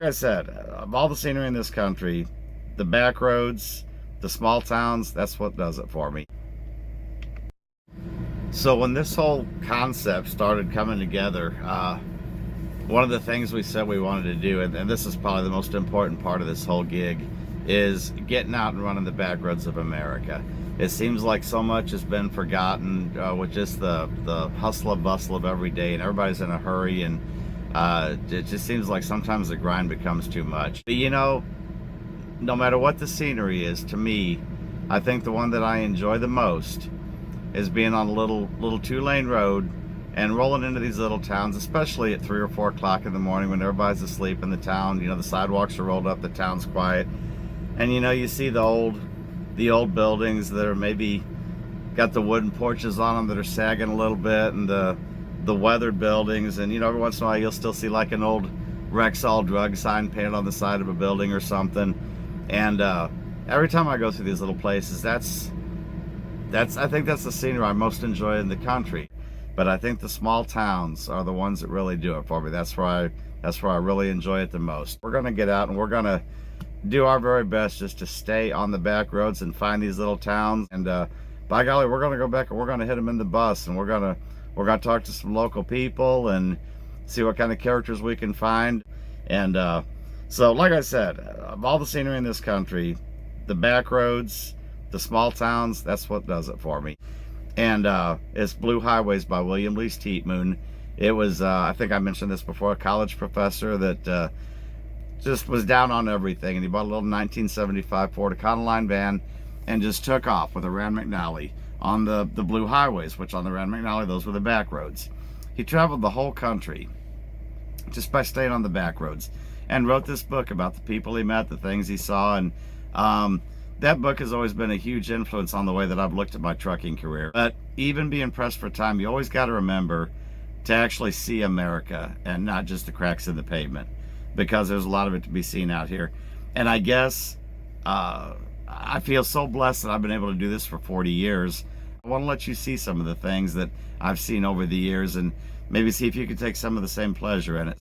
Like I said, of all the scenery in this country, the back roads, the small towns, that's what does it for me. So when this whole concept started coming together, one of the things we said we wanted to do, and this is probably the most important part of this whole gig, is getting out and running the back roads of America. It seems like so much has been forgotten with just the hustle and bustle of every day, and everybody's in a hurry, and it just seems like sometimes the grind becomes too much. But you know, no matter what the scenery is, to me, I think the one that I enjoy the most is being on a little two-lane road and rolling into these little towns, especially at 3 or 4 o'clock in the morning when everybody's asleep in the town. You know, the sidewalks are rolled up, the town's quiet, and you know, you see the old buildings that are maybe got the wooden porches on them that are sagging a little bit, and the weathered buildings, and you know, every once in a while you'll still see like an old Rexall drug sign painted on the side of a building or something. And every time I go through these little places, I think that's the scenery I most enjoy in the country. But I think the small towns are the ones that really do it for me. That's where I really enjoy it the most. We're gonna get out and we're gonna do our very best just to stay on the back roads and find these little towns. And by golly, we're gonna go back and we're gonna hit them in the bus, and we're gonna talk to some local people and see what kind of characters we can find. And so, like I said, of all the scenery in this country, the back roads, the small towns, that's what does it for me. And it's Blue Highways by William Lease Teetmoon. It was, I think I mentioned this before, a college professor that just was down on everything, and he bought a little 1975 Ford Econoline van and just took off with a Rand McNally on the Blue Highways, which on the Rand McNally, those were the back roads. He traveled the whole country just by staying on the back roads, and wrote this book about the people he met, the things he saw. And that book has always been a huge influence on the way that I've looked at my trucking career. But even being pressed for time, you always got to remember to actually see America and not just the cracks in the pavement, because there's a lot of it to be seen out here. And I guess I feel so blessed that I've been able to do this for 40 years. I want to let you see some of the things that I've seen over the years, and maybe see if you can take some of the same pleasure in it.